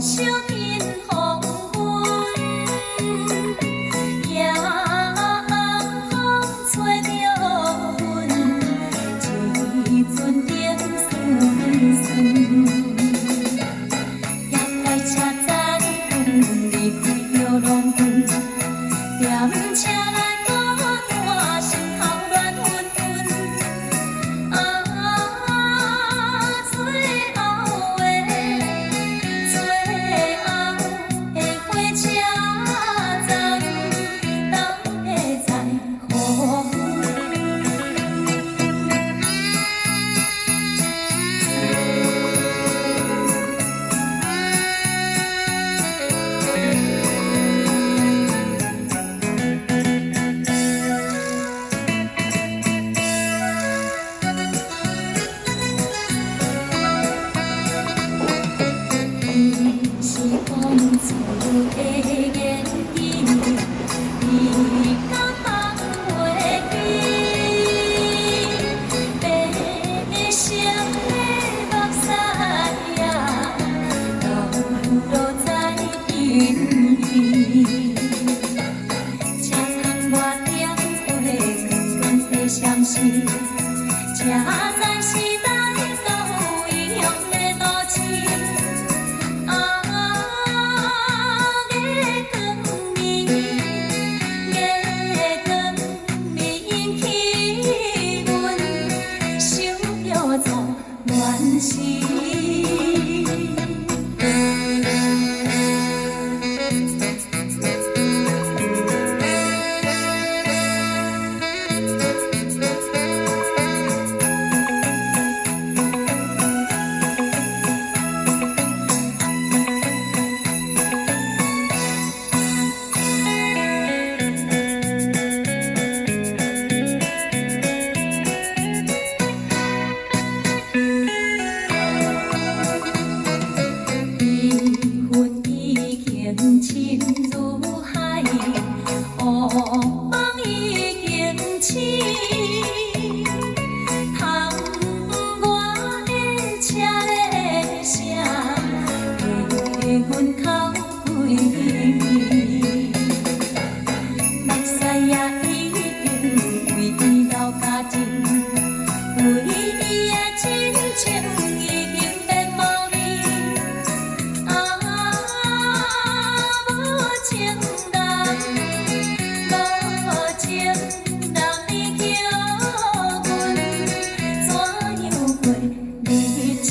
小天风云，夜风吹着阮，一阵点酸酸。也怪车站离开着浪奔，点车来孤单，心头乱纷纷。最后的火车站，等下再予是风吹的言语，你敢放袂记？悲伤的目屎呀，流落在眼里。车窗外点火，光光的闪烁，这才是咱都一样的都市。暖心。深如海，乌梦已经醒。窗外的车的声，在阮口归暝。目屎也已经为伊流家境，为伊的真情已经变无味。情人，无情人，你叫阮怎样过日子？